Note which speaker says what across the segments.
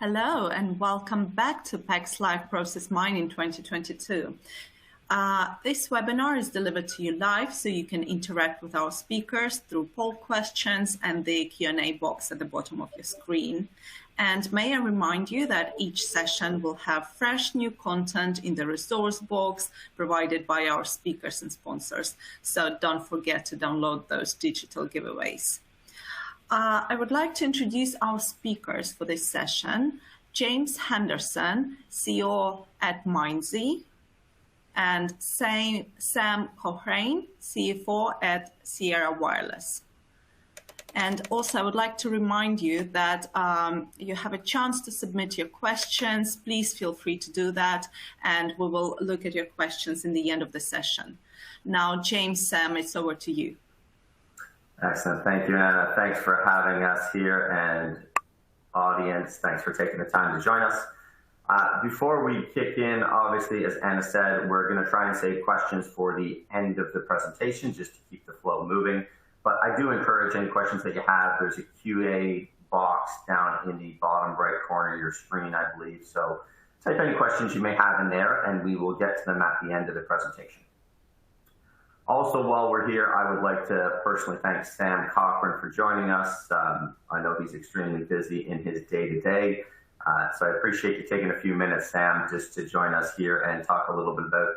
Speaker 1: Hello and welcome back to PEX Live Process Mining 2022. This webinar is delivered to you live so you can interact with our speakers through poll questions and the Q&A box at the bottom of your screen. And may I remind you that each session will have fresh new content in the resource box provided by our speakers and sponsors. So don't forget to download those digital giveaways. I would like to introduce our speakers for this session. James Henderson, CEO at Mindsy, and Sam Cochrane, CFO at Sierra Wireless. And also I would like to remind you that you have a chance to submit your questions. Please feel free to do that, and we will look at your questions in the end of the session. Now, James, Sam, it's over to you.
Speaker 2: Excellent. Thank you, Anna. Thanks for having us here, and audience, thanks for taking the time to join us. Before we kick in, obviously, as Anna said, we're going to try and save questions for the end of the presentation just to keep the flow moving. But I do encourage any questions that you have. There's a QA box down in the bottom right corner of your screen, I believe. So type any questions you may have in there, and we will get to them at the end of the presentation. Also, while we're here, I would like to personally thank Sam Cochrane for joining us. I know he's extremely busy in his day-to-day, so I appreciate you taking a few minutes, Sam, just to join us here and talk a little bit about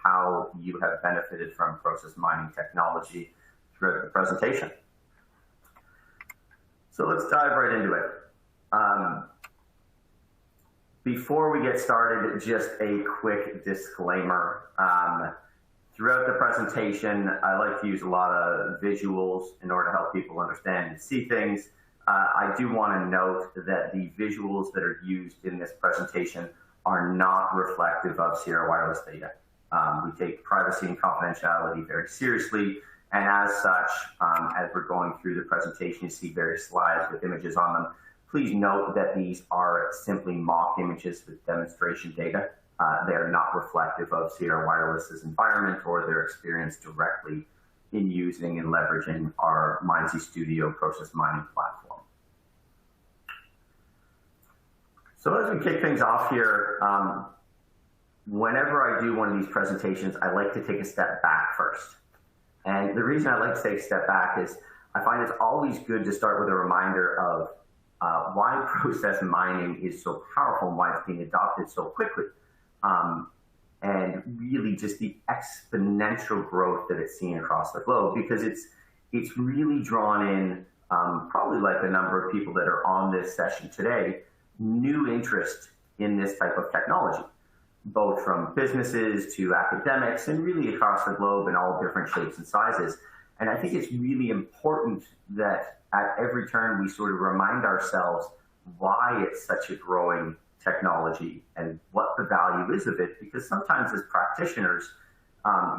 Speaker 2: how you have benefited from process mining technology throughout the presentation. So let's dive right into it. Before we get started, just a quick disclaimer. Throughout the presentation, I like to use a lot of visuals in order to help people understand and see things. I do want to note that the visuals that are used in this presentation are not reflective of Sierra Wireless data. We take privacy and confidentiality very seriously, and as such, as we're going through the presentation, you see various slides with images on them. Please note that these are simply mock images with demonstration data. They are not reflective of Sierra Wireless's environment or their experience directly in using and leveraging our Mindsy Studio process mining platform. So as we kick things off here, whenever I do one of these presentations, I like to take a step back first. And the reason I like to take a step back is I find it's always good to start with a reminder of why process mining is so powerful and why it's being adopted so quickly. And really just the exponential growth that it's seen across the globe, because it's really drawn in, probably like the number of people that are on this session today, new interest in this type of technology, both from businesses to academics and really across the globe in all different shapes and sizes. And I think it's really important that at every turn we sort of remind ourselves why it's such a growing technology and what the value is of it, because sometimes as practitioners,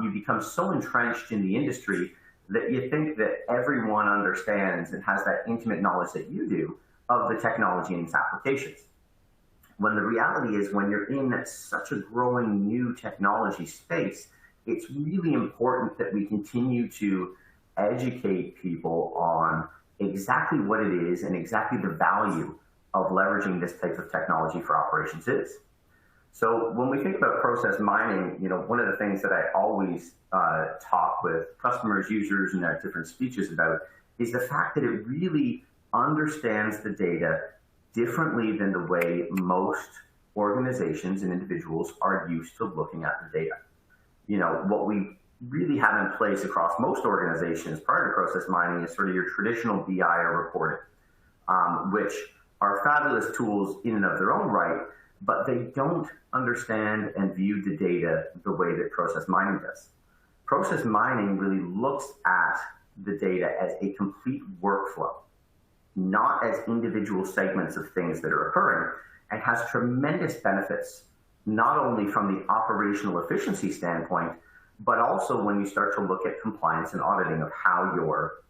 Speaker 2: you become so entrenched in the industry that you think that everyone understands and has that intimate knowledge that you do of the technology and its applications. When the reality is, when you're in such a growing new technology space, it's really important that we continue to educate people on exactly what it is and exactly the value of leveraging this type of technology for operations is. So when we think about process mining, one of the things that I always talk with customers, users, and their different speeches about is the fact that it really understands the data differently than the way most organizations and individuals are used to looking at the data. What we really have in place across most organizations prior to process mining is sort of your traditional BI or reporting, which are fabulous tools in and of their own right, but they don't understand and view the data the way that process mining does. Process mining really looks at the data as a complete workflow, not as individual segments of things that are occurring, and has tremendous benefits, not only from the operational efficiency standpoint, but also when you start to look at compliance and auditing of how your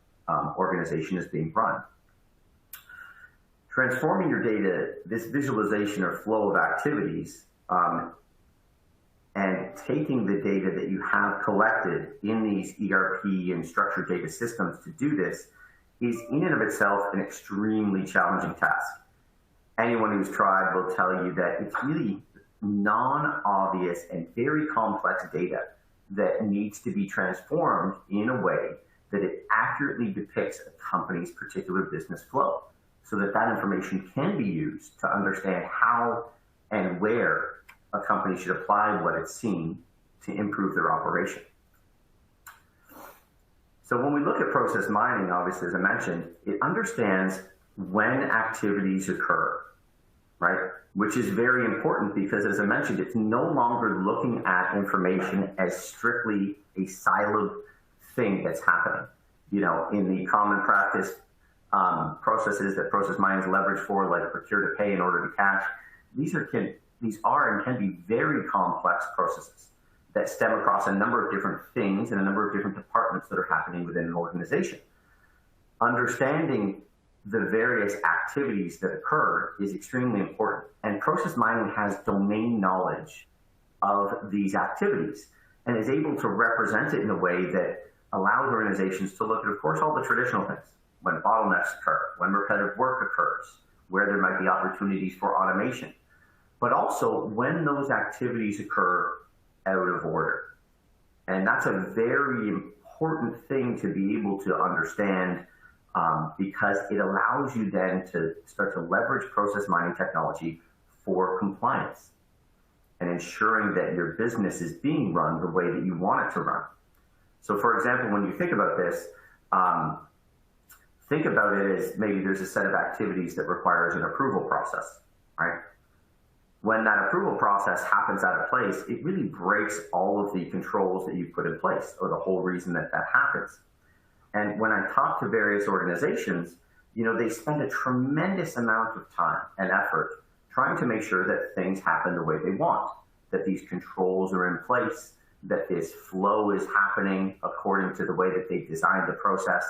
Speaker 2: organization is being run. Transforming your data, this visualization or flow of activities, and taking the data that you have collected in these ERP and structured data systems to do this is in and of itself an extremely challenging task. anyone who's tried will tell you that it's really non-obvious and very complex data that needs to be transformed in a way that it accurately depicts a company's particular business flow, so that that information can be used to understand how and where a company should apply what it's seen to improve their operation. So when we look at process mining, obviously, as I mentioned, it understands when activities occur, right? Which is very important because, as I mentioned, it's no longer looking at information as strictly a siloed thing that's happening. You know, in the common practice processes that process mining is leveraged for, like procure to pay and order to cash, these are and can be very complex processes that stem across a number of different things and a number of different departments that are happening within an organization. Understanding the various activities that occur is extremely important. And process mining has domain knowledge of these activities and is able to represent it in a way that allows organizations to look at, of course, all the traditional things, when bottlenecks occur, when repetitive work occurs, where there might be opportunities for automation, but also when those activities occur out of order. And that's a very important thing to be able to understand, because it allows you then to start to leverage process mining technology for compliance and ensuring that your business is being run the way that you want it to run. So for example, when you think about this, think about it as maybe there's a set of activities that requires an approval process, right? When that approval process happens out of place, it really breaks all of the controls that you put in place, or the whole reason that that happens. And when I talk to various organizations, you know, they spend a tremendous amount of time and effort trying to make sure that things happen the way they want, that these controls are in place, that this flow is happening according to the way that they designed the process.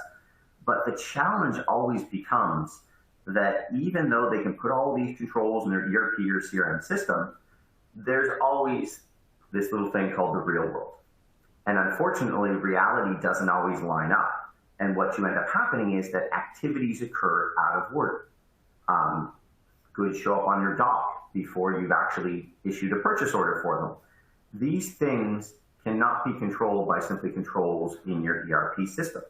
Speaker 2: But the challenge always becomes that even though they can put all these controls in their ERP or CRM system, there's always this little thing called the real world. And unfortunately, reality doesn't always line up. And what you end up happening is that activities occur out of order. Goods show up on your dock before you've actually issued a purchase order for them. These things cannot be controlled by simply controls in your ERP system.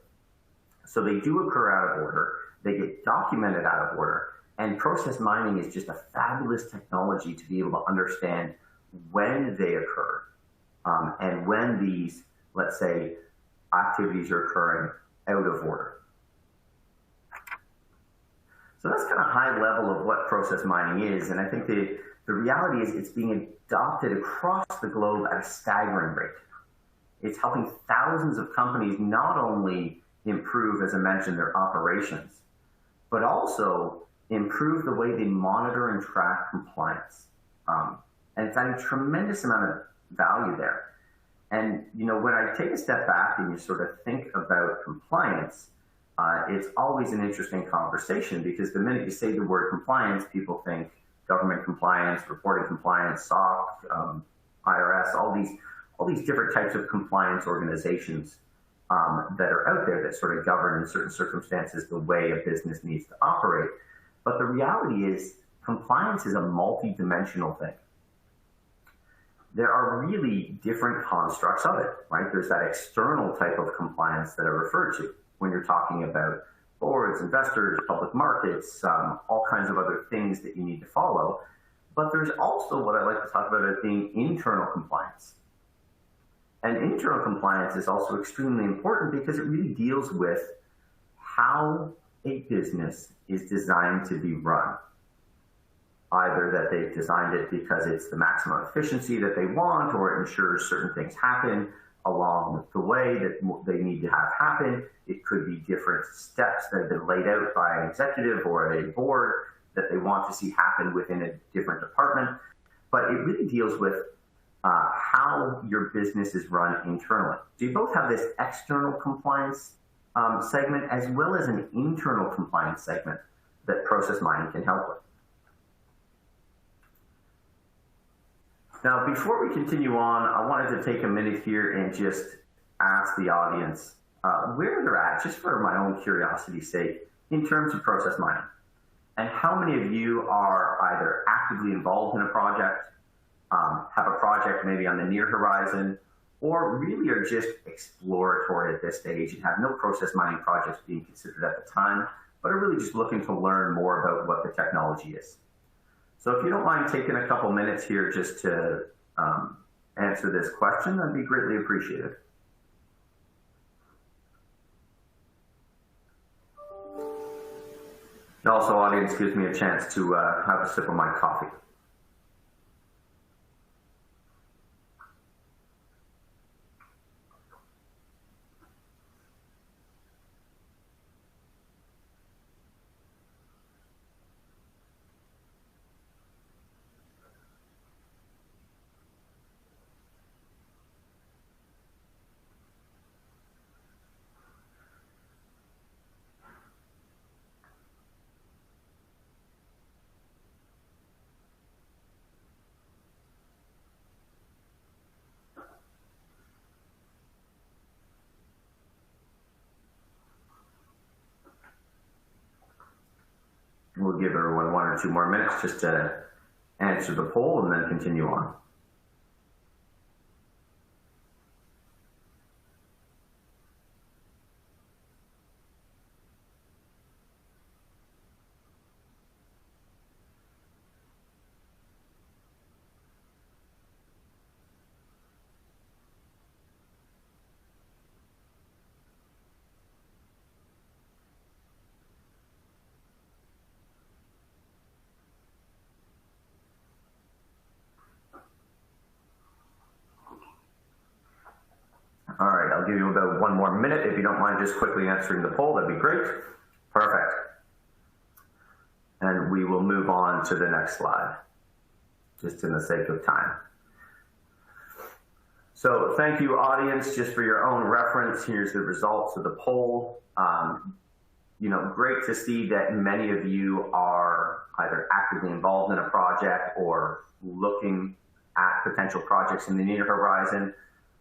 Speaker 2: So they do occur out of order. They get documented out of order. And process mining is just a fabulous technology to be able to understand when they occur, and when these, let's say, activities are occurring out of order. So that's kind of high level of what process mining is. And I think the reality is it's being adopted across the globe at a staggering rate. It's helping thousands of companies not only improve, as I mentioned, their operations, but also improve the way they monitor and track compliance. And it's adding a tremendous amount of value there. And, you know, when I take a step back and you sort of think about compliance, it's always an interesting conversation, because the minute you say the word compliance, people think government compliance, reporting compliance, SOC, IRS, all these different types of compliance organizations that are out there that sort of govern in certain circumstances the way a business needs to operate. But the reality is compliance is a multi-dimensional thing. There are really different constructs of it, right? There's that external type of compliance that I referred to when you're talking about boards, investors, public markets, all kinds of other things that you need to follow. But there's also what I like to talk about as being internal compliance. And internal compliance is also extremely important because it really deals with how a business is designed to be run. Either that they've designed it because it's the maximum efficiency that they want, or it ensures certain things happen along the way that they need to have happen. It could be different steps that have been laid out by an executive or a board that they want to see happen within a different department. But it really deals with how your business is run internally. So you both have this external compliance segment as well as an internal compliance segment that process mining can help with. Now, before we continue on, I wanted to take a minute here and just ask the audience where they're at, just for my own curiosity's sake, in terms of process mining. And how many of you are either actively involved in a project, have a project maybe on the near horizon, or really are just exploratory at this stage and have no process mining projects being considered at the time, but are really just looking to learn more about what the technology is. So if you don't mind taking a couple minutes here just to answer this question, that'd be greatly appreciated. And also, audience gives me a chance to have a sip of my coffee. We'll give everyone 1 or 2 more minutes just to answer the poll and then continue on. All right, I'll give you about 1 more minute. If you don't mind just quickly answering the poll, that'd be great. Perfect. And we will move on to the next slide, just in the sake of time. So thank you, audience, just for your own reference. Here's the results of the poll. You know, great to see that many of you are either actively involved in a project or looking at potential projects in the near horizon.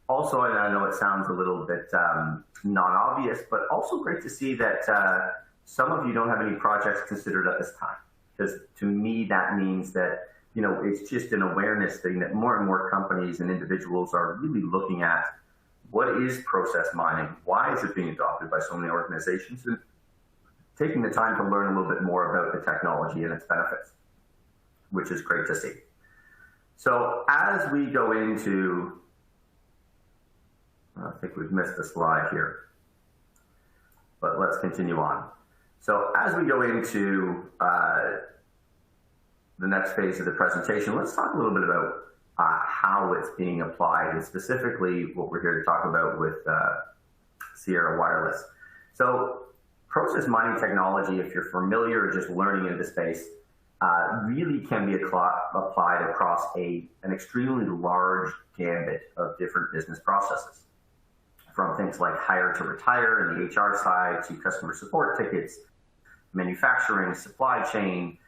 Speaker 2: Also, and I know it sounds a little bit non-obvious, but also great to see that some of you don't have any projects considered at this time. Because to me, that means that, you know, it's just an awareness thing that more and more companies and individuals are really looking at what is process mining? Why is it being adopted by so many organizations? And taking the time to learn a little bit more about the technology and its benefits, which is great to see. So as we go into, I think we've missed a slide here, but let's continue on. So as we go into the next phase of the presentation, let's talk a little bit about how it's being applied, and specifically what we're here to talk about with Sierra Wireless. So process mining technology, if you're familiar or just learning into the space, really can be applied across an extremely large gambit of different business processes. From things like hire to retire in the HR side, to customer support tickets, manufacturing, supply chain,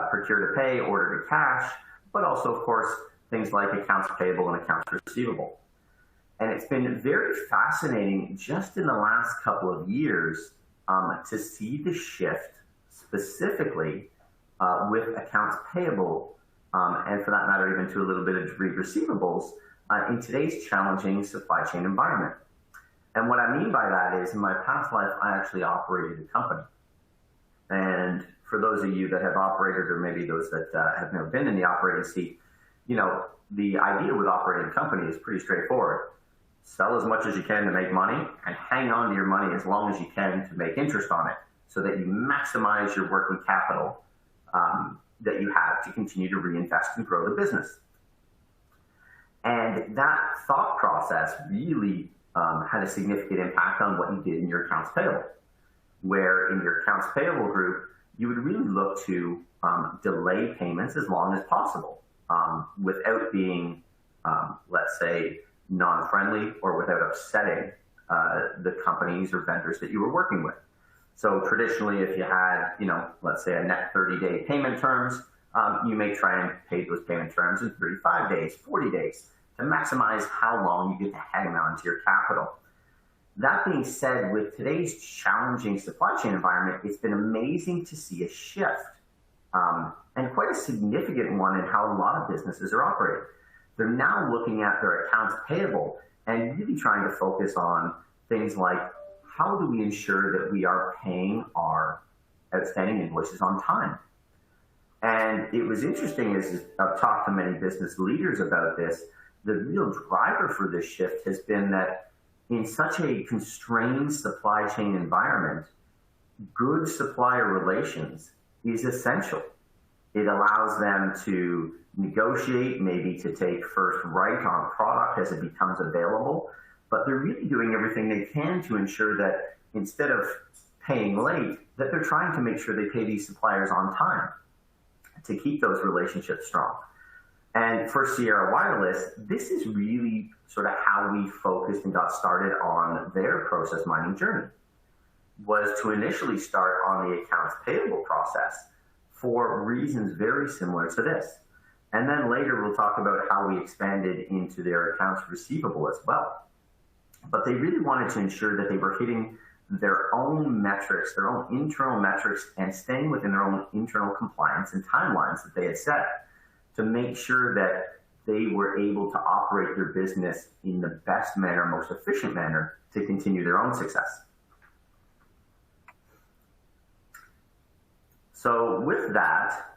Speaker 2: procure to pay, order to cash, but also, of course, things like accounts payable and accounts receivable. And it's been very fascinating just in the last couple of years to see the shift specifically with accounts payable, and for that matter, even to a little bit of degree receivables, in today's challenging supply chain environment. And what I mean by that is, in my past life, I actually operated a company. And for those of you that have operated, or maybe those that have never been in the operating seat, you know, the idea with operating a company is pretty straightforward. Sell as much as you can to make money, and hang on to your money as long as you can to make interest on it, so that you maximize your working capital that you have to continue to reinvest and grow the business. And that thought process really had a significant impact on what you did in your accounts payable, where in your accounts payable group, you would really look to delay payments as long as possible without being, let's say, non-friendly or without upsetting the companies or vendors that you were working with. So traditionally, if you had, you know, let's say a net 30-day payment terms, you may try and pay those payment terms in 35 days, 40 days, to maximize how long you get to hang on to your capital. That being said, with today's challenging supply chain environment, it's been amazing to see a shift, and quite a significant one in how a lot of businesses are operating. They're now looking at their accounts payable and really trying to focus on things like, how do we ensure that we are paying our outstanding invoices on time? And it was interesting, as I've talked to many business leaders about this, the real driver for this shift has been that in such a constrained supply chain environment, good supplier relations is essential. It allows them to negotiate, maybe to take first right on product as it becomes available, but they're really doing everything they can to ensure that instead of paying late, that they're trying to make sure they pay these suppliers on time to keep those relationships strong. And for Sierra Wireless, this is really sort of how we focused and got started on their process mining journey, was to initially start on the accounts payable process for reasons very similar to this. And then later we'll talk about how we expanded into their accounts receivable as well. But they really wanted to ensure that they were hitting their own metrics, their own internal metrics, and staying within their own internal compliance and timelines that they had set to make sure that they were able to operate their business in the best manner, most efficient manner to continue their own success. So with that,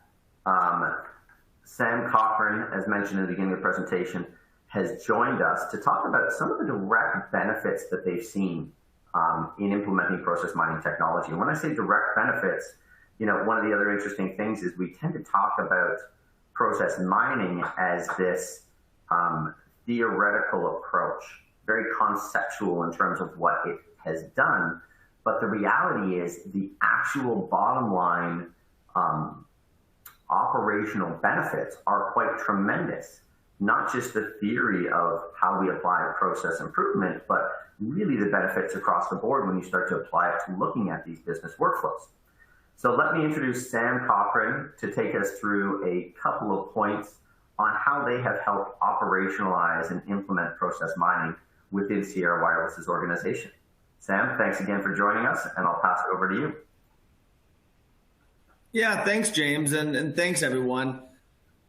Speaker 2: Sam Cochran, as mentioned in the beginning of the presentation, has joined us to talk about some of the direct benefits that they've seen in implementing process mining technology. And when I say direct benefits, one of the other interesting things is we tend to talk about process mining as this theoretical approach, very conceptual in terms of what it has done. But the reality is the actual bottom line operational benefits are quite tremendous. Not just the theory of how we apply process improvement, but really the benefits across the board when you start to apply it to looking at these business workflows. So let me introduce Sam Cochran to take us through a couple of points on how they have helped operationalize and implement process mining within Sierra Wireless's organization. Sam, thanks again for joining us, and I'll pass it over to you.
Speaker 3: Yeah, thanks, James, and thanks, everyone.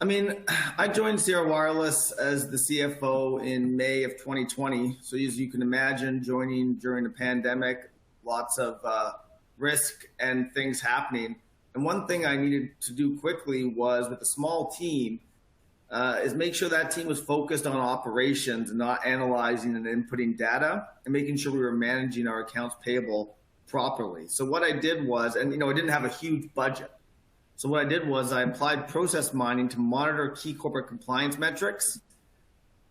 Speaker 3: I mean, I joined Sierra Wireless as the CFO in May of 2020. So as you can imagine, joining during the pandemic, lots of risk and things happening. And one thing I needed to do quickly was, with a small team, is make sure that team was focused on operations and not analyzing and inputting data, and making sure we were managing our accounts payable properly. So what I did was, and I didn't have a huge budget. So what I did was I applied process mining to monitor key corporate compliance metrics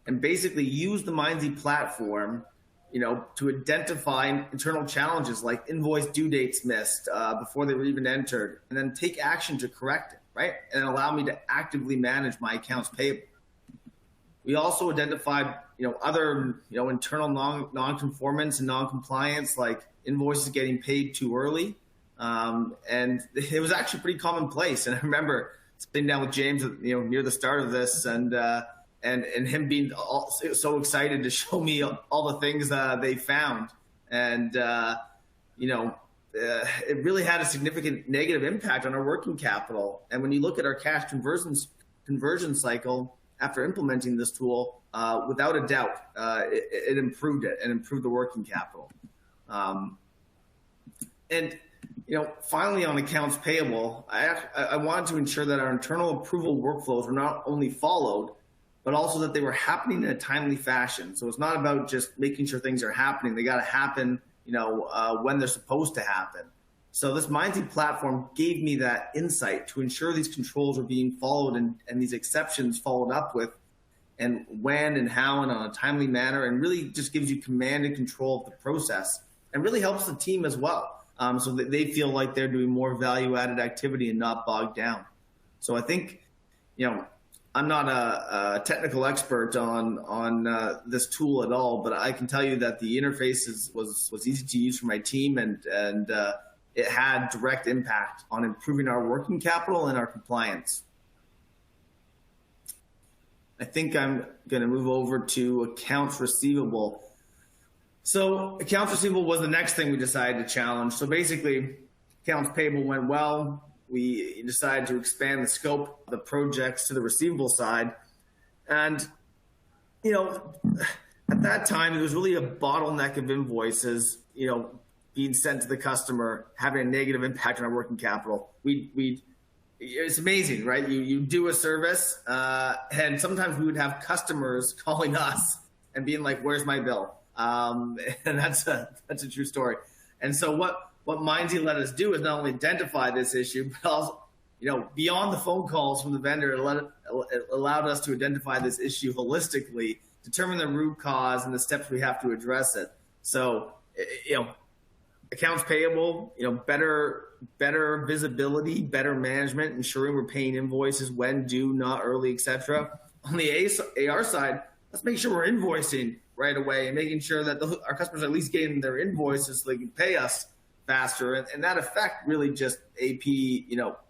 Speaker 3: and basically use the Mindsy platform, to identify internal challenges like invoice due dates missed before they were even entered, and then take action to correct it, right? And allow me to actively manage my accounts payable. We also identified, other, internal non-conformance and non-compliance, like invoices getting paid too early. And it was actually pretty commonplace. And I remember sitting down with James, near the start of this, and him being so excited to show me all the things they found. And, it really had a significant negative impact on our working capital. And when you look at our cash conversion cycle after implementing this tool, without a doubt, it improved it and improved the working capital. Finally, on accounts payable, I wanted to ensure that our internal approval workflows were not only followed, but also that they were happening in a timely fashion. So it's not about just making sure things are happening. They got to happen, when they're supposed to happen. So this Mindsy platform gave me that insight to ensure these controls are being followed and these exceptions followed up with, and when and how and on a timely manner, and really just gives you command and control of the process, and really helps the team as well. So that they feel like they're doing more value-added activity and not bogged down. So I think, I'm not a technical expert on this tool at all, but I can tell you that the interface was easy to use for my team, and it had direct impact on improving our working capital and our compliance. I think I'm going to move over to accounts receivable. So accounts receivable was the next thing we decided to challenge. So basically, accounts payable went well. We decided to expand the scope of the projects to the receivable side. And, at that time, there was really a bottleneck of invoices, being sent to the customer, having a negative impact on our working capital. It's amazing, right? You do a service, and sometimes we would have customers calling us and being like, "Where's my bill?" And that's a true story. And so what Mindsy let us do is not only identify this issue, but also, beyond the phone calls from the vendor, it allowed us to identify this issue holistically, determine the root cause and the steps we have to address it. So, accounts payable, better visibility, better management, ensuring we're paying invoices when due, not early, etc. On the AR side, let's make sure we're invoicing right away and making sure that our customers are at least getting their invoices so they can pay us faster. And that effect really just AP,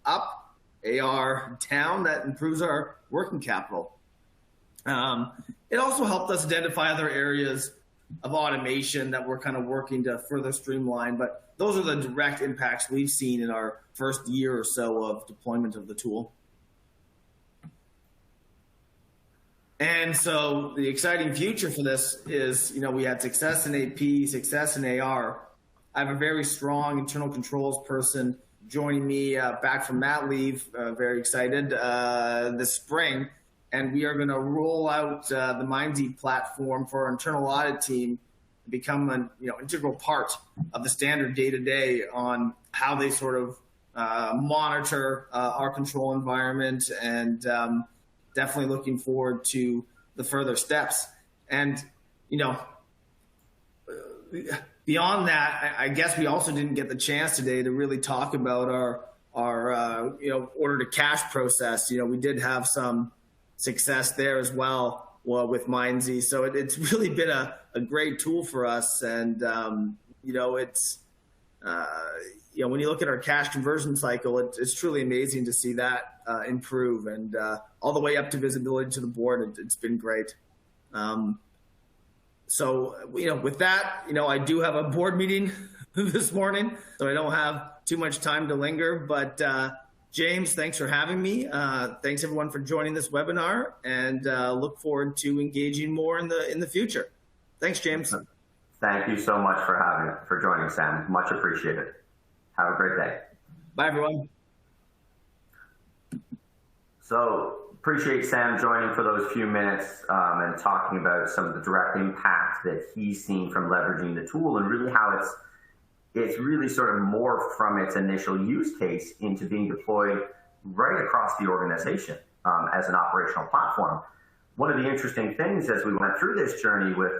Speaker 3: up, AR down, that improves our working capital. It also helped us identify other areas of automation that we're kind of working to further streamline. But those are the direct impacts we've seen in our first year or so of deployment of the tool. And so the exciting future for this is, we had success in AP, success in AR. I have a very strong internal controls person joining me back from mat leave, very excited, this spring. And we are going to roll out the Mindsy platform for our internal audit team to become an integral part of the standard day-to-day on how they sort of monitor our control environment, and definitely looking forward to the further steps. And, beyond that, I guess we also didn't get the chance today to really talk about our order to cash process. We did have some success there as well with Mindsy. So it's really been a great tool for us. And, it's, when you look at our cash conversion cycle, it's truly amazing to see that improve, and all the way up to visibility to the board. It's been great. So, with that, I do have a board meeting this morning, so I don't have too much time to linger. But James, thanks for having me. Thanks everyone for joining this webinar, and look forward to engaging more in the future. Thanks, James.
Speaker 2: Thank you so much for joining, Sam. Much appreciated. Have a great day.
Speaker 3: Bye, everyone.
Speaker 2: So appreciate Sam joining for those few minutes and talking about some of the direct impact that he's seen from leveraging the tool, and really how it's really sort of morphed from its initial use case into being deployed right across the organization as an operational platform. One of the interesting things as we went through this journey with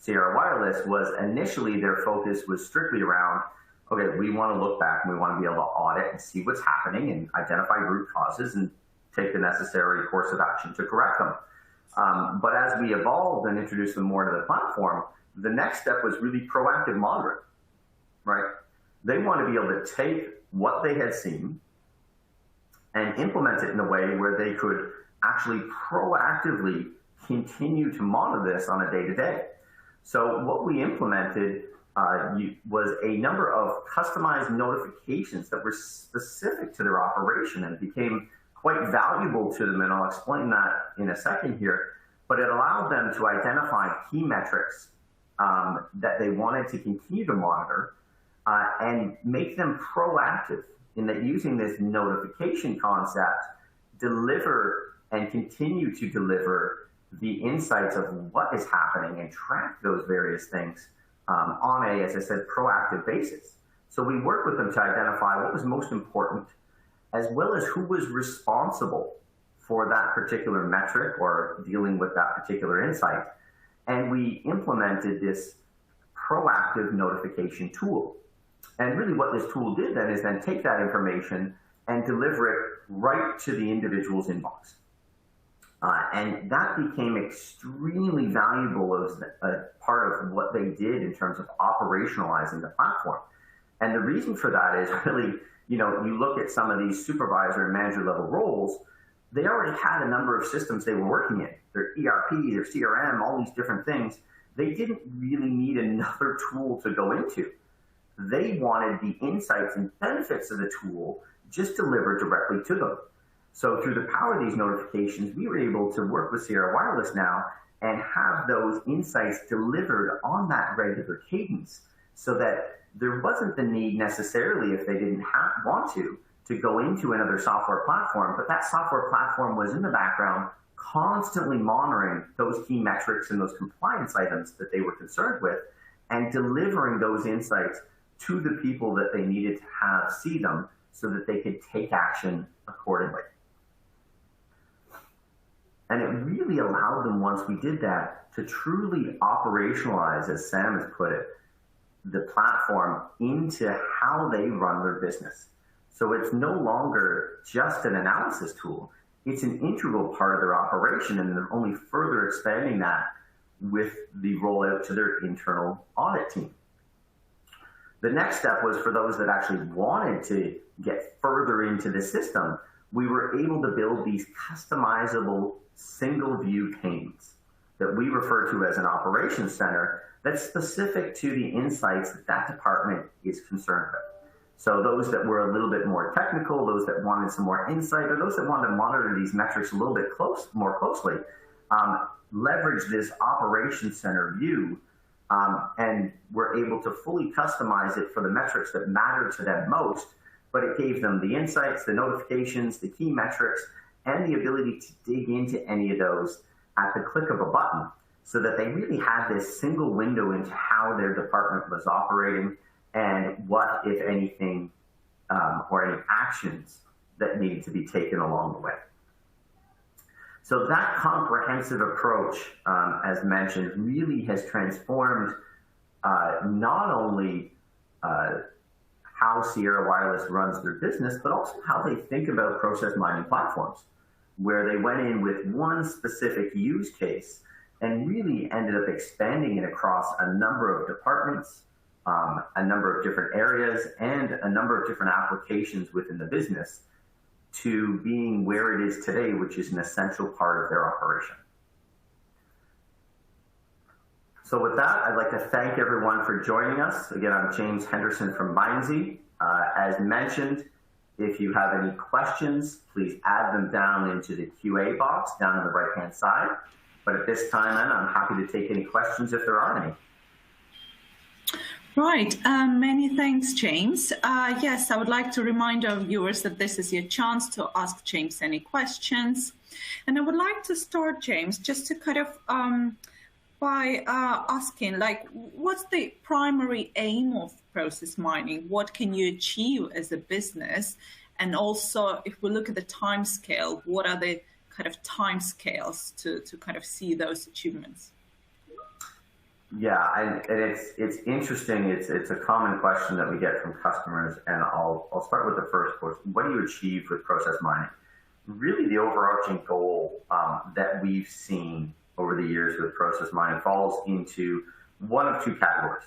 Speaker 2: Sierra Wireless was initially their focus was strictly around, okay, we want to look back and we want to be able to audit and see what's happening and identify root causes and take the necessary course of action to correct them. But as we evolved and introduced them more to the platform, the next step was really proactive monitoring, right? They want to be able to take what they had seen and implement it in a way where they could actually proactively continue to monitor this on a day-to-day. So what we implemented was a number of customized notifications that were specific to their operation and became quite valuable to them, and I'll explain that in a second here. But it allowed them to identify key metrics that they wanted to continue to monitor and make them proactive in that using this notification concept, deliver and continue to deliver the insights of what is happening and track those various things on a, as I said, proactive basis. So we worked with them to identify what was most important, as well as who was responsible for that particular metric or dealing with that particular insight. And we implemented this proactive notification tool. And really what this tool did then is then take that information and deliver it right to the individual's inbox. And that became extremely valuable as a part of what they did in terms of operationalizing the platform. And the reason for that is really, you look at some of these supervisor and manager level roles, they already had a number of systems they were working in. Their ERP, their CRM, all these different things. they didn't really need another tool to go into. They wanted the insights and benefits of the tool just delivered directly to them. So through the power of these notifications, we were able to work with Sierra Wireless now and have those insights delivered on that regular cadence, so that there wasn't the need necessarily, if they didn't want to go into another software platform, but that software platform was in the background constantly monitoring those key metrics and those compliance items that they were concerned with, and delivering those insights to the people that they needed to have see them so that they could take action accordingly. And it really allowed them, once we did that, to truly operationalize, as Sam has put it, the platform into how they run their business. So it's no longer just an analysis tool. It's an integral part of their operation, and they're only further expanding that with the rollout to their internal audit team. The next step was for those that actually wanted to get further into the system, we were able to build these customizable single view panes that we refer to as an operations center that's specific to the insights that that department is concerned with. So those that were a little bit more technical, those that wanted some more insight, or those that wanted to monitor these metrics a little bit more closely, leverage this operations center view, and were able to fully customize it for the metrics that matter to them most. But it gave them the insights, the notifications, the key metrics, and the ability to dig into any of those at the click of a button, so that they really had this single window into how their department was operating and what, if anything, or any actions that needed to be taken along the way. So that comprehensive approach, as mentioned, really has transformed not only how Sierra Wireless runs their business, but also how they think about process mining platforms, where they went in with one specific use case and really ended up expanding it across a number of departments, a number of different areas, and a number of different applications within the business, to being where it is today, which is an essential part of their operation. So with that, I'd like to thank everyone for joining us. Again, I'm James Henderson from Mindsy. As mentioned, if you have any questions, please add them down into the QA box down on the right-hand side. But at this time, I'm happy to take any questions if there are any.
Speaker 1: Right. Many thanks, James. Yes, I would like to remind our viewers that this is your chance to ask James any questions. And I would like to start, James, just to kind of by asking, like, what's the primary aim of process mining? What can you achieve as a business? And also, if we look at the time scale, what are the kind of time scales to kind of see those achievements?
Speaker 2: Yeah, and it's interesting. It's a common question that we get from customers, and I'll start with the first question. What do you achieve with process mining? Really, the overarching goal that we've seen over the years with process mining falls into one of two categories.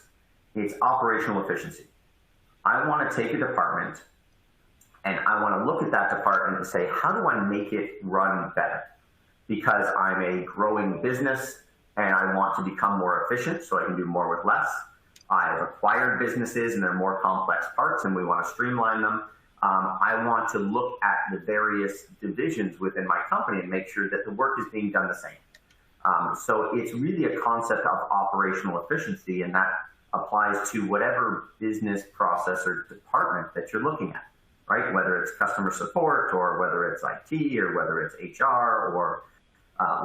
Speaker 2: It's operational efficiency. I want to take a department and I want to look at that department and say, how do I make it run better? Because I'm a growing business and I want to become more efficient so I can do more with less. I've acquired businesses and they're more complex parts and we want to streamline them. I want to look at the various divisions within my company and make sure that the work is being done the same. So it's really a concept of operational efficiency, and that applies to whatever business process or department that you're looking at, right? Whether it's customer support or whether it's IT or whether it's HR or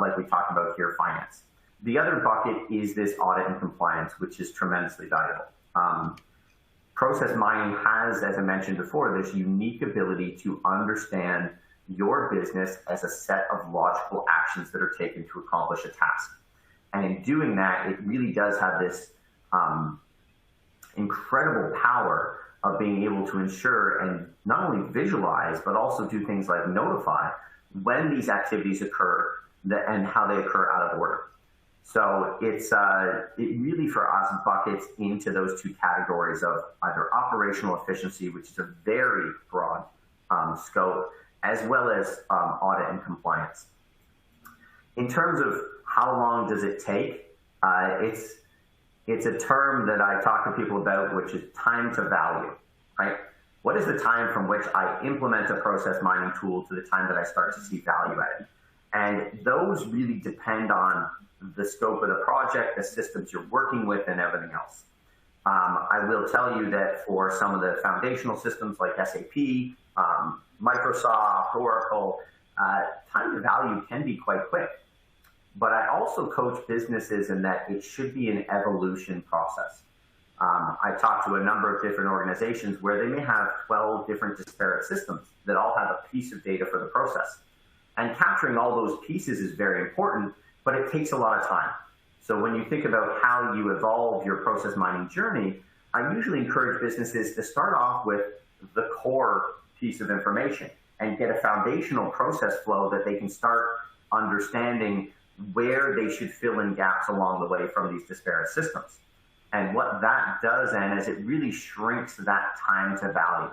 Speaker 2: like we talked about here, finance. The other bucket is this audit and compliance, which is tremendously valuable. Process mining has, as I mentioned before, this unique ability to understand your business as a set of logical actions that are taken to accomplish a task. And in doing that, it really does have this incredible power of being able to ensure and not only visualize, but also do things like notify when these activities occur and how they occur out of order. So it really for us buckets into those two categories of either operational efficiency, which is a very broad scope, as well as audit and compliance. In terms of how long does it take, It's a term that I talk to people about, which is time to value, right? What is the time from which I implement a process mining tool to the time that I start to see value at it? And those really depend on the scope of the project, the systems you're working with, and everything else. I will tell you that for some of the foundational systems like SAP, Microsoft, Oracle, time to value can be quite quick. But I also coach businesses in that it should be an evolution process. I talked to a number of different organizations where they may have 12 different disparate systems that all have a piece of data for the process. And capturing all those pieces is very important, but it takes a lot of time. So when you think about how you evolve your process mining journey, I usually encourage businesses to start off with the core piece of information and get a foundational process flow that they can start understanding where they should fill in gaps along the way from these disparate systems. And what that does then is it really shrinks that time to value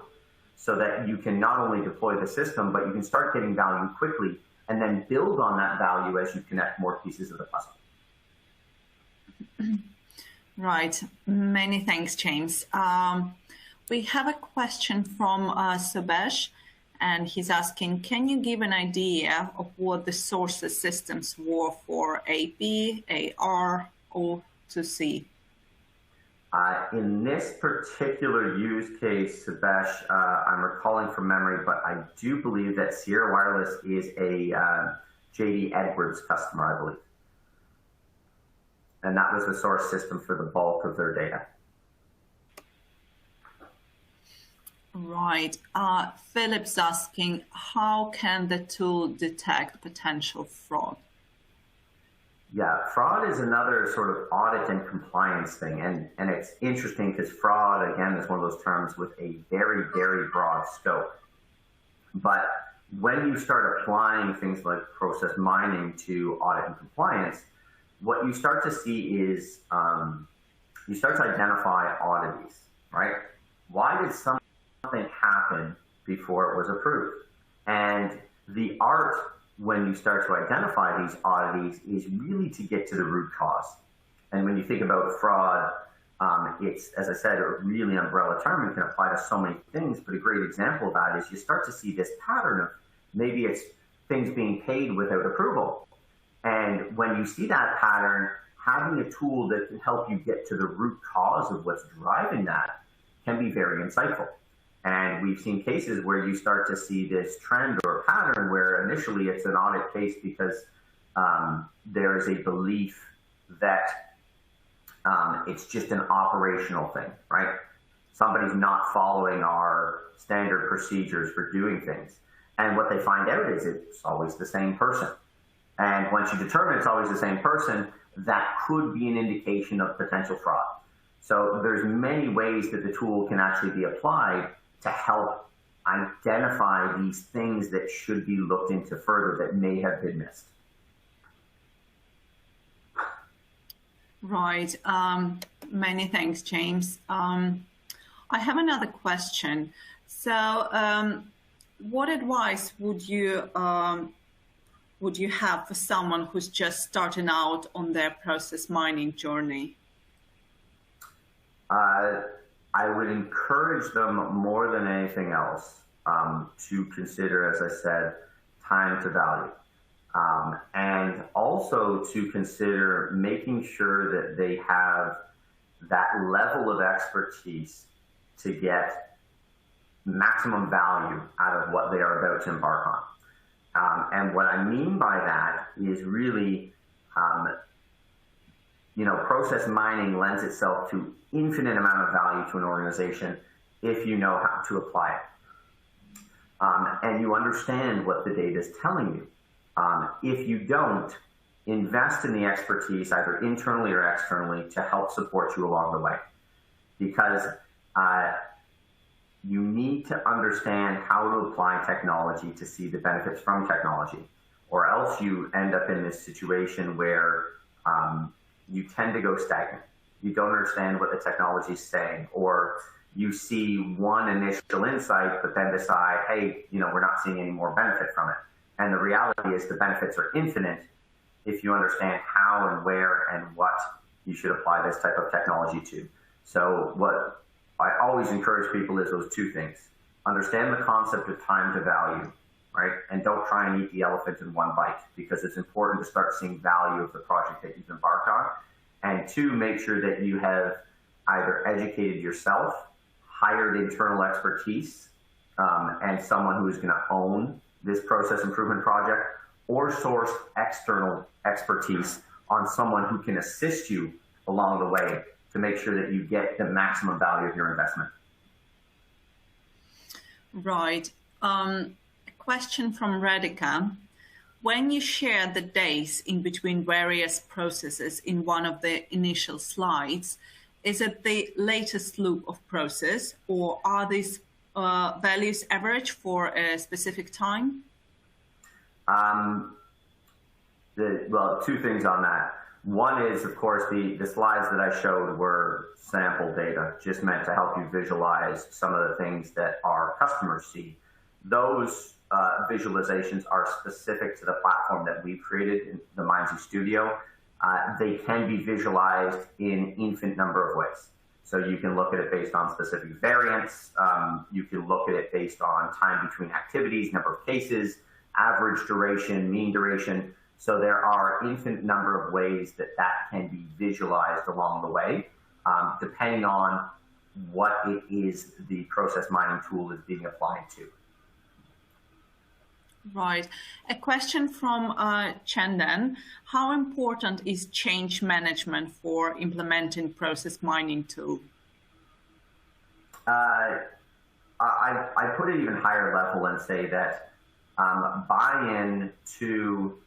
Speaker 2: so that you can not only deploy the system, but you can start getting value quickly and then build on that value as you connect more pieces of the puzzle.
Speaker 1: Right. Many thanks, James. We have a question from Subesh, and he's asking, can you give an idea of what the sources systems were for AP, AR, or to C?
Speaker 2: In this particular use case, Subesh, I'm recalling from memory, but I do believe that Sierra Wireless is a JD Edwards customer, I believe. And that was the source system for the bulk of their data.
Speaker 1: Right. Philip's asking, how can the tool detect potential fraud?
Speaker 2: Yeah, fraud is another sort of audit and compliance thing. And it's interesting because fraud, again, is one of those terms with a very, very broad scope. But when you start applying things like process mining to audit and compliance, what you start to see is you start to identify oddities, right? Why did something happen before it was approved? And the art when you start to identify these oddities is really to get to the root cause. And when you think about fraud, it's, as I said, a really umbrella term and can apply to so many things. But a great example of that is you start to see this pattern of maybe it's things being paid without approval. And when you see that pattern, having a tool that can help you get to the root cause of what's driving that can be very insightful. And we've seen cases where you start to see this trend or pattern where initially it's an audit case because there is a belief that it's just an operational thing, right? Somebody's not following our standard procedures for doing things. And what they find out is it's always the same person. And once you determine it's always the same person, that could be an indication of potential fraud. So there's many ways that the tool can actually be applied to help identify these things that should be looked into further that may have been missed.
Speaker 1: Right. Many thanks, James. I have another question. So what advice would you have for someone who's just starting out on their process mining journey?
Speaker 2: I would encourage them more than anything else to consider, as I said, time to value. And also to consider making sure that they have that level of expertise to get maximum value out of what they are about to embark on. And what I mean by that is really, process mining lends itself to infinite amount of value to an organization if you know how to apply it. And you understand what the data is telling you. If you don't, invest in the expertise, either internally or externally, to help support you along the way. Because you need to understand how to apply technology to see the benefits from technology, or else you end up in this situation where you tend to go stagnant. You don't understand what the technology is saying, or you see one initial insight, but then decide, hey, we're not seeing any more benefit from it. And the reality is the benefits are infinite. if you understand how and where and what you should apply this type of technology to. So what I always encourage people is those two things. Understand the concept of time to value, right? And don't try and eat the elephant in one bite, because it's important to start seeing value of the project that you've embarked on. And two, make sure that you have either educated yourself, hired internal expertise, and someone who is going to own this process improvement project, or source external expertise on someone who can assist you along the way to make sure that you get the maximum value of your investment.
Speaker 1: Right. A question from Radhika. When you share the days in between various processes in one of the initial slides, is it the latest loop of process, or are these values average for a specific time?
Speaker 2: Well, two things on that. One is, of course, the slides that I showed were sample data, just meant to help you visualize some of the things that our customers see. Those visualizations are specific to the platform that we've created in the Mindsy Studio. They can be visualized in infinite number of ways. So you can look at it based on specific variants. You can look at it based on time between activities, number of cases, average duration, mean duration. So there are infinite number of ways that can be visualized along the way, depending on what it is the process mining tool is being applied to.
Speaker 1: Right. A question from Chandan. How important is change management for implementing process mining tool?
Speaker 2: I put it even higher level and say that buy-in to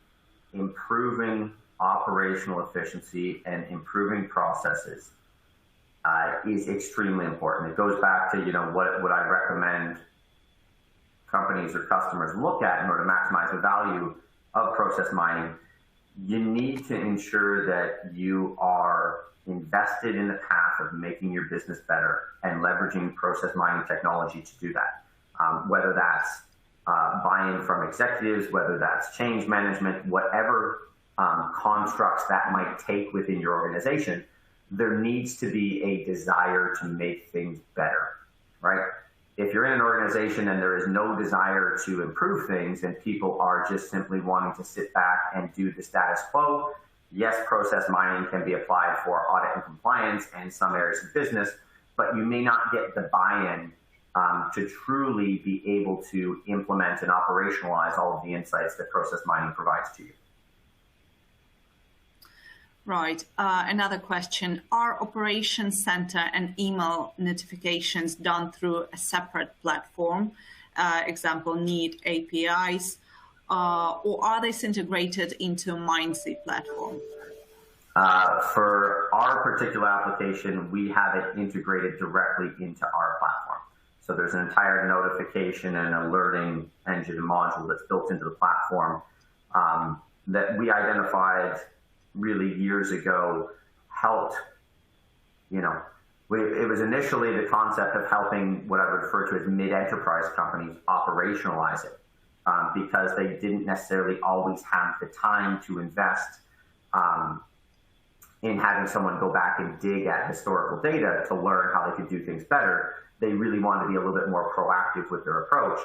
Speaker 2: improving operational efficiency and improving processes is extremely important. It goes back to, what I recommend companies or customers look at in order to maximize the value of process mining. You need to ensure that you are invested in the path of making your business better and leveraging process mining technology to do that. Whether that's buy-in from executives, whether that's change management, whatever constructs that might take within your organization, there needs to be a desire to make things better, right? If you're in an organization and there is no desire to improve things and people are just simply wanting to sit back and do the status quo, yes, process mining can be applied for audit and compliance and some areas of business, but you may not get the buy-in to truly be able to implement and operationalize all of the insights that process mining provides to you.
Speaker 1: Right. Another question. Are operations center and email notifications done through a separate platform? Example, need APIs, or are they integrated into Mindsy platform?
Speaker 2: For our particular application, we have it integrated directly into our platform. So there's an entire notification and alerting engine and module that's built into the platform that we identified really years ago helped, it was initially the concept of helping what I would refer to as mid-enterprise companies operationalize it because they didn't necessarily always have the time to invest in having someone go back and dig at historical data to learn how they could do things better. They really wanted to be a little bit more proactive with their approach,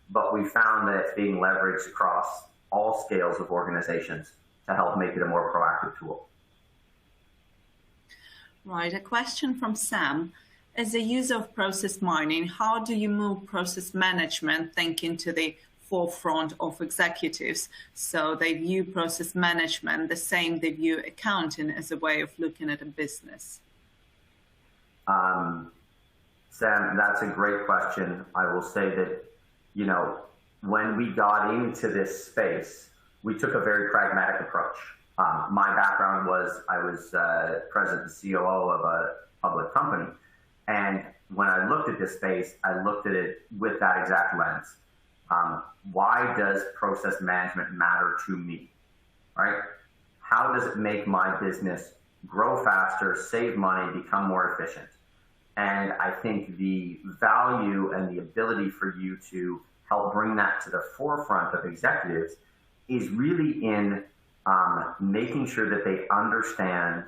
Speaker 2: but we found that it's being leveraged across all scales of organizations to help make it a more proactive tool.
Speaker 1: Right. A question from Sam. As a user of process mining, how do you move process management thinking to the forefront of executives so they view process management the same they view accounting as a way of looking at a business?
Speaker 2: Sam, that's a great question. I will say that, when we got into this space, we took a very pragmatic approach. My background was I was president and COO of a public company. And when I looked at this space, I looked at it with that exact lens. Why does process management matter to me, right? How does it make my business grow faster, save money, become more efficient? And I think the value and the ability for you to help bring that to the forefront of executives is really in making sure that they understand,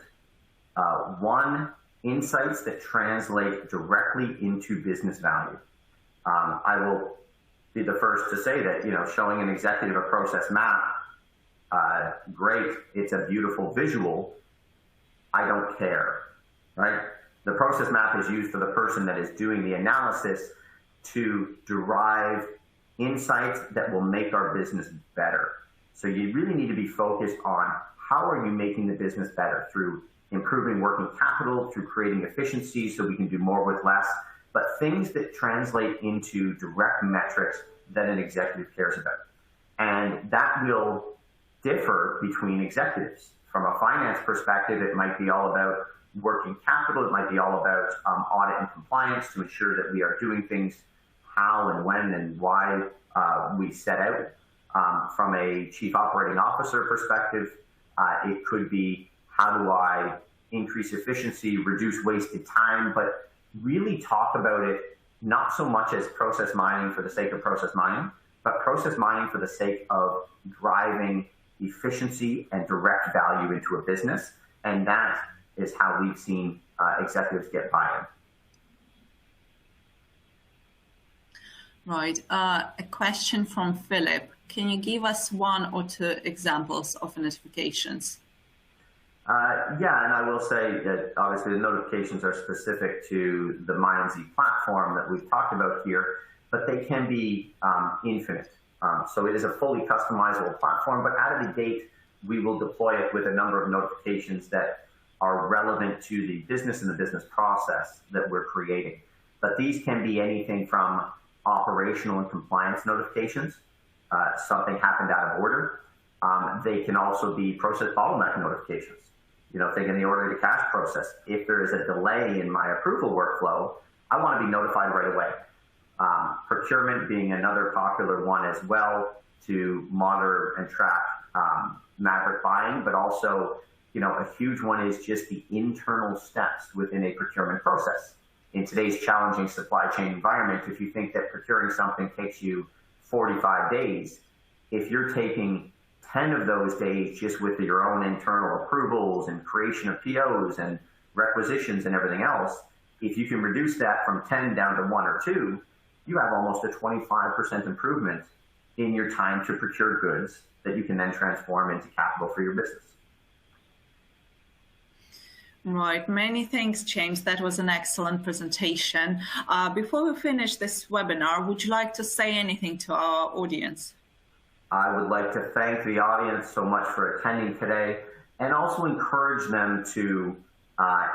Speaker 2: one, insights that translate directly into business value. I will be the first to say that, showing an executive a process map, great, it's a beautiful visual. I don't care, right? The process map is used for the person that is doing the analysis to derive insights that will make our business better. So you really need to be focused on how are you making the business better through improving working capital, through creating efficiency so we can do more with less, but things that translate into direct metrics that an executive cares about. And that will differ between executives. From a finance perspective, it might be all about working capital. It might be all about audit and compliance to ensure that we are doing things how and when and why we set out. From a chief operating officer perspective, it could be how do I increase efficiency, reduce wasted time, but really talk about it not so much as process mining for the sake of process mining, but process mining for the sake of driving efficiency and direct value into a business. And that is how we've seen executives get buy-in.
Speaker 1: Right. A question from Philip. Can you give us one or two examples of notifications?
Speaker 2: Yeah, and I will say that obviously the notifications are specific to the MindZ platform that we've talked about here, but they can be infinite. So it is a fully customizable platform, but out of the gate, we will deploy it with a number of notifications that are relevant to the business and the business process that we're creating. But these can be anything from operational and compliance notifications, something happened out of order. They can also be process bottleneck notifications. Think in the order to cash process. If there is a delay in my approval workflow, I want to be notified right away. Procurement being another popular one as well to monitor and track maverick buying, but also, a huge one is just the internal steps within a procurement process. In today's challenging supply chain environment, if you think that procuring something takes you 45 days, if you're taking 10 of those days just with your own internal approvals and creation of POs and requisitions and everything else, if you can reduce that from 10 down to 1 or 2, you have almost a 25% improvement in your time to procure goods that you can then transform into capital for your business.
Speaker 1: Right, many things, James. That was an excellent presentation. Before we finish this webinar, would you like to say anything to our audience?
Speaker 2: I would like to thank the audience so much for attending today and also encourage them to,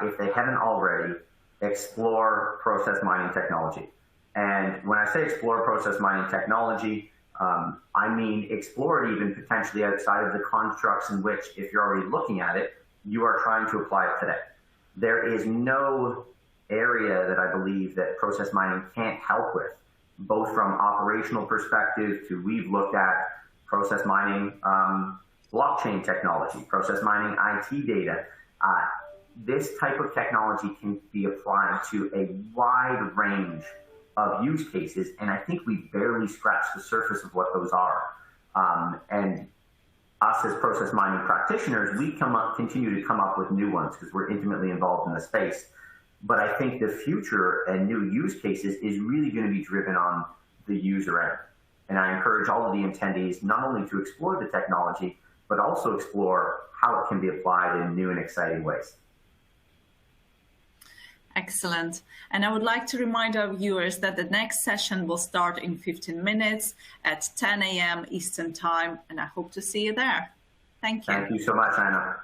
Speaker 2: if they haven't already, explore process mining technology. And when I say explore process mining technology, I mean explore it even potentially outside of the constructs in which, if you're already looking at it, you are trying to apply it today. There is no area that I believe that process mining can't help with, both from operational perspective to we've looked at process mining, blockchain technology, process mining IT data. This type of technology can be applied to a wide range of use cases, and I think we barely scratched the surface of what those are. And us as process mining practitioners, we continue to come up with new ones because we're intimately involved in the space. But I think the future and new use cases is really going to be driven on the user end. And I encourage all of the attendees not only to explore the technology, but also explore how it can be applied in new and exciting ways.
Speaker 1: Excellent. And I would like to remind our viewers that the next session will start in 15 minutes at 10 a.m. Eastern Time, and I hope to see you there. Thank you.
Speaker 2: Thank you so much, Anna.